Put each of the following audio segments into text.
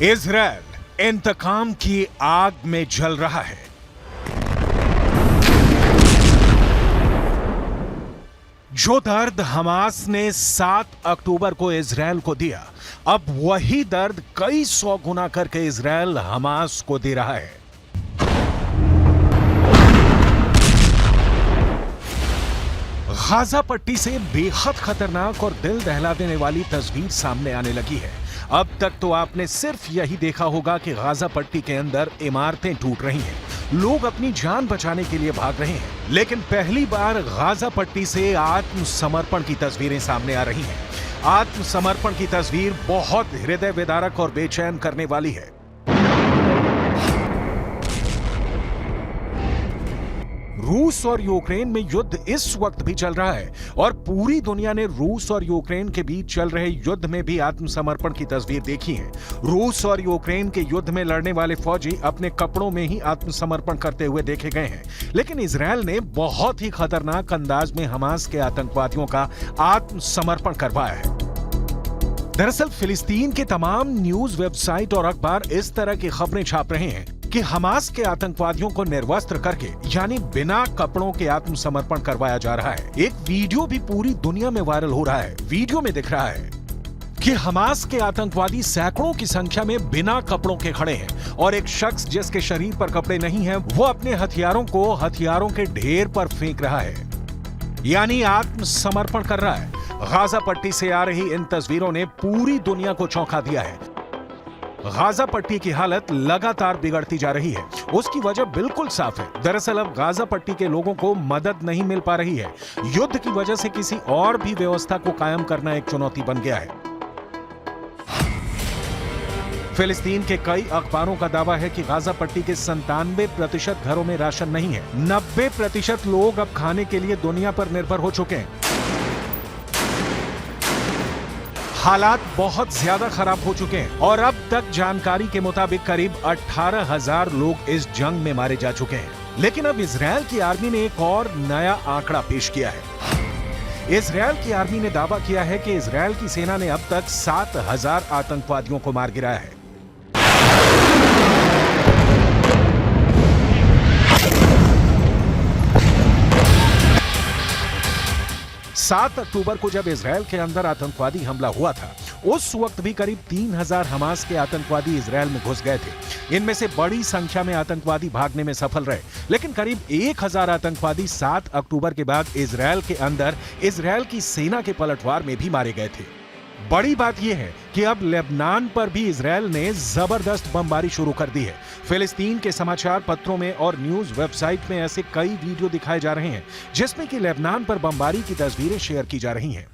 Israel इंतकाम की आग में जल रहा है। जो दर्द हमास ने 7 अक्टूबर को इजरायल को दिया, अब वही दर्द कई 100 गुना करके इजरायल हमास को दे रहा है। गाजा पट्टी से बेहद खतरनाक और दिल दहला देने वाली तस्वीर सामने आने लगी है। अब तक तो आपने सिर्फ यही देखा होगा कि गाजा पट्टी के अंदर इमारतें टूट रही हैं, लोग अपनी जान बचाने के लिए भाग रहे हैं, लेकिन पहली बार गाजा पट्टी से आत्मसमर्पण की तस्वीरें सामने आ रही हैं। आत्मसमर्पण की तस्वीर बहुत हृदय विदारक और बेचैन करने वाली है। रूस और यूक्रेन में युद्ध इस वक्त भी चल रहा है और पूरी दुनिया ने रूस और यूक्रेन के बीच चल रहे युद्ध में भी आत्मसमर्पण की तस्वीर देखी है। रूस और यूक्रेन के युद्ध में लड़ने वाले फौजी अपने कपड़ों में ही आत्मसमर्पण करते हुए देखे गए हैं, लेकिन इजरायल ने बहुत ही खतरनाक अंदाज में हमास के आतंकवादियों का आत्मसमर्पण करवाया है। दरअसल फिलिस्तीन के तमाम न्यूज वेबसाइट और अखबार इस तरह की खबरें छाप रहे हैं कि हमास के आतंकवादियों को निर्वस्त्र करके यानी बिना कपड़ों के आत्मसमर्पण करवाया जा रहा है। एक वीडियो भी पूरी दुनिया में वायरल हो रहा है। वीडियो में दिख रहा है कि हमास के आतंकवादी सैकड़ों की संख्या में बिना कपड़ों के खड़े हैं और एक शख्स जिसके शरीर पर कपड़े नहीं हैं, वो अपने हथियारों को हथियारों के ढेर पर फेंक रहा है, यानी आत्मसमर्पण कर रहा है। गाजा पट्टी से आ रही इन तस्वीरों ने पूरी दुनिया को चौंका दिया है। गाजा पट्टी की हालत लगातार बिगड़ती जा रही है। उसकी वजह बिल्कुल साफ है। दरअसल अब गाजा पट्टी के लोगों को मदद नहीं मिल पा रही है। युद्ध की वजह से किसी और भी व्यवस्था को कायम करना एक चुनौती बन गया है। फिलिस्तीन के कई अखबारों का दावा है कि गाजा पट्टी के 97% घरों में राशन नहीं है। 90% लोग अब खाने के लिए दुनिया पर निर्भर हो चुके हैं। हालात बहुत ज्यादा खराब हो चुके हैं और अब तक जानकारी के मुताबिक करीब 18,000 लोग इस जंग में मारे जा चुके हैं। लेकिन अब इजरायल की आर्मी ने एक और नया आंकड़ा पेश किया है। इजरायल की आर्मी ने दावा किया है कि इजरायल की सेना ने अब तक 7,000 आतंकवादियों को मार गिराया है। 7 अक्टूबर को जब इजरायल के अंदर आतंकवादी हमला हुआ था, उस वक्त भी करीब 3,000 हमास के आतंकवादी इजरायल में घुस गए थे। इनमें से बड़ी संख्या में आतंकवादी भागने में सफल रहे, लेकिन करीब 1,000 आतंकवादी 7 अक्टूबर के बाद इजरायल के अंदर इजरायल की सेना के पलटवार में भी मारे गए थे। बड़ी बात यह है कि अब लेबनान पर भी इजरायल ने जबरदस्त बमबारी शुरू कर दी है। फिलिस्तीन के समाचार पत्रों में और न्यूज वेबसाइट में ऐसे कई वीडियो दिखाए जा रहे हैं जिसमें कि लेबनान पर बमबारी की तस्वीरें शेयर की जा रही हैं।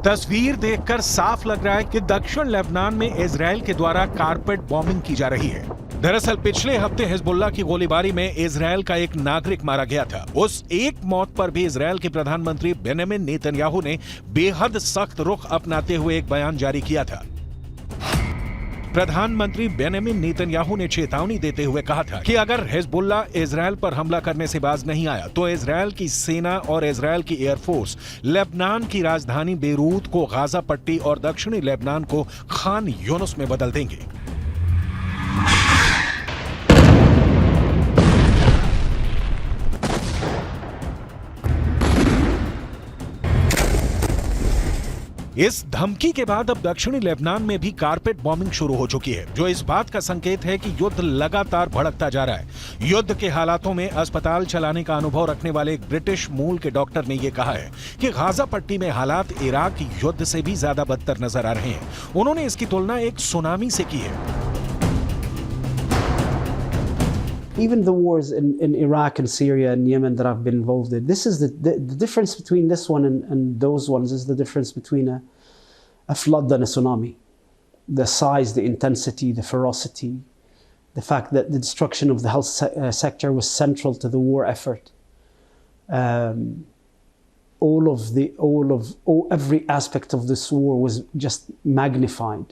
तस्वीर देखकर साफ लग रहा है कि दक्षिण लेबनान में इजरायल के द्वारा कारपेट बॉम्बिंग की जा रही है। दरअसल पिछले हफ्ते हिजबुल्लाह की गोलीबारी में इजरायल का एक नागरिक मारा गया था। उस एक मौत पर भी इजरायल के प्रधानमंत्री बेंजामिन नेतन्याहू ने बेहद सख्त रुख अपनाते हुए एक बयान जारी किया था। प्रधानमंत्री बेंजामिन नेतन्याहू ने चेतावनी देते हुए कहा था कि अगर हिजबुल्लाह इजरायल पर हमला करने से बाज नहीं आया तो इजरायल की सेना और इजरायल की एयरफोर्स लेबनान की राजधानी बेरूत को गाजा पट्टी और दक्षिणी लेबनान को खान यूनुस में बदल देंगे। इस धमकी के बाद अब दक्षिणी लेबनान में भी कारपेट बॉम्बिंग शुरू हो चुकी है, जो इस बात का संकेत है कि युद्ध लगातार भड़कता जा रहा है। युद्ध के हालातों में अस्पताल चलाने का अनुभव रखने वाले एक ब्रिटिश मूल के डॉक्टर ने यह कहा है कि गाजा पट्टी में हालात इराक युद्ध से भी ज्यादा बदतर नजर आ रहे हैं। उन्होंने इसकी तुलना एक सुनामी से की है। Even the wars in Iraq and Syria and Yemen that I've been involved in, this is the difference between this one and those ones is the difference between a flood and a tsunami. The size, the intensity, the ferocity, the fact that the destruction of the health sector was central to the war effort. Every aspect of this war was just magnified.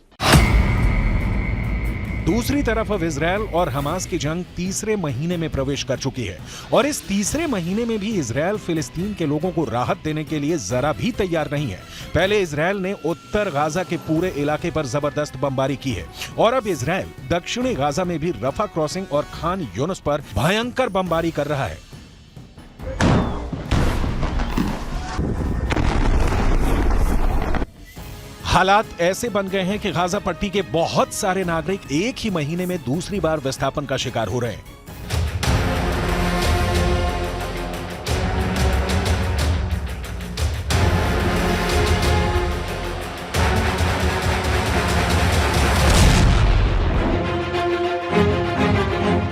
दूसरी तरफ अब Israel और Hamas की जंग तीसरे महीने में प्रवेश कर चुकी है और इस तीसरे महीने में भी इजरायल फिलिस्तीन के लोगों को राहत देने के लिए जरा भी तैयार नहीं है। पहले इजरायल ने उत्तर गाजा के पूरे इलाके पर जबरदस्त बमबारी की है और अब इजरायल दक्षिणी गाजा में भी रफा क्रॉसिंग और खान यूनुस पर भयंकर बमबारी कर रहा है। हालात ऐसे बन गए हैं कि गाजा पट्टी के बहुत सारे नागरिक एक ही महीने में दूसरी बार विस्थापन का शिकार हो रहे हैं।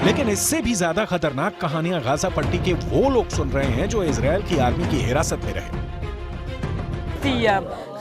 लेकिन इससे भी ज्यादा खतरनाक कहानियां गाजा पट्टी के वो लोग सुन रहे हैं जो इजरायल की आर्मी की हिरासत में रहे।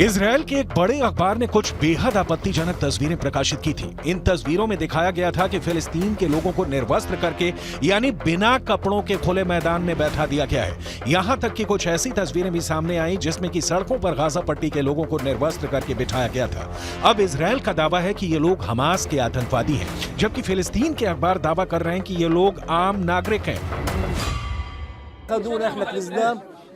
इजरायल के एक बड़े अखबार ने कुछ बेहद आपत्तिजनक तस्वीरें प्रकाशित की थी। इन तस्वीरों में दिखाया गया था कि फिलिस्तीन के लोगों को निर्वस्त्र करके यानी बिना कपड़ों के खुले मैदान में बैठा दिया गया है। यहां तक कि कुछ ऐसी तस्वीरें भी सामने आई जिसमें कि सड़कों पर गाजा पट्टी के लोगों को निर्वस्त्र करके बिठाया गया था। अब इजरायल का दावा है कि ये लोग हमास के आतंकवादी हैं, जबकि फिलिस्तीन के अखबार दावा कर रहे हैं कि ये लोग आम नागरिक हैं।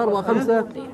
4-5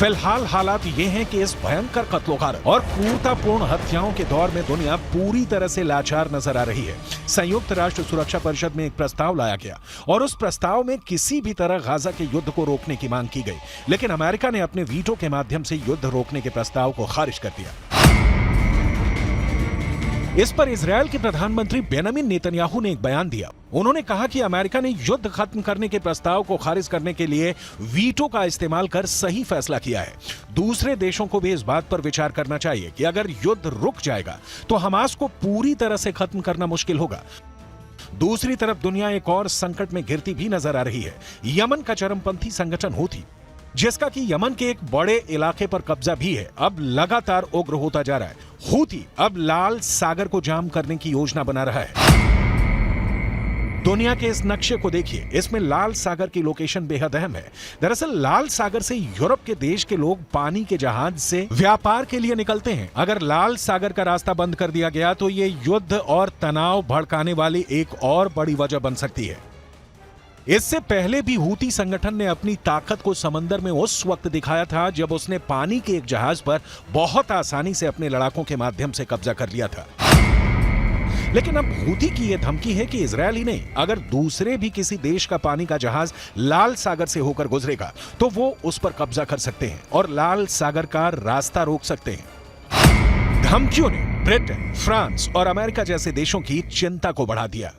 फिलहाल हालात ये हैं कि इस भयंकर कत्लोगारत और क्रूरतापूर्ण हत्याओं के दौर में दुनिया पूरी तरह से लाचार नजर आ रही है। संयुक्त राष्ट्र सुरक्षा परिषद में एक प्रस्ताव लाया गया और उस प्रस्ताव में किसी भी तरह गाजा के युद्ध को रोकने की मांग की गई, लेकिन अमेरिका ने अपने वीटो के माध्यम से युद्ध रोकने के प्रस्ताव को खारिज कर दिया। इस पर इजरायल के प्रधानमंत्री बेंजामिन नेतन्याहू ने एक बयान दिया। उन्होंने कहा कि अमेरिका ने युद्ध खत्म करने के प्रस्ताव को खारिज करने के लिए वीटो का इस्तेमाल कर सही फैसला किया है। दूसरे देशों को भी इस बात पर विचार करना चाहिए कि अगर युद्ध रुक जाएगा तो हमास को पूरी तरह से खत्म करना मुश्किल होगा। दूसरी तरफ दुनिया एक और संकट में घिरती भी नजर आ रही है। यमन का चरमपंथी संगठन हूथी, जिसका कि यमन के एक बड़े इलाके पर कब्जा भी है, अब लगातार उग्र होता जा रहा है। हूथी अब लाल सागर को जाम करने की योजना बना रहा है। दुनिया के इस नक्शे को देखिए, इसमें लाल सागर की लोकेशन बेहद अहम है। दरअसल लाल सागर से यूरोप के देश के लोग पानी के जहाज से व्यापार के लिए निकलते हैं। अगर लाल सागर का रास्ता बंद कर दिया गया तो ये युद्ध और तनाव भड़काने वाली एक और बड़ी वजह बन सकती है। इससे पहले भी हूती संगठन ने अपनी ताकत को समंदर में उस वक्त दिखाया था जब उसने पानी के एक जहाज पर बहुत आसानी से अपने लड़ाकों के माध्यम से कब्जा कर लिया था। लेकिन अब हूती की यह धमकी है कि इजरायल ही नहीं, अगर दूसरे भी किसी देश का पानी का जहाज लाल सागर से होकर गुजरेगा तो वो उस पर कब्जा कर सकते हैं और लाल सागर का रास्ता रोक सकते हैं। धमकियों ने ब्रिटेन, फ्रांस और अमेरिका जैसे देशों की चिंता को बढ़ा दिया।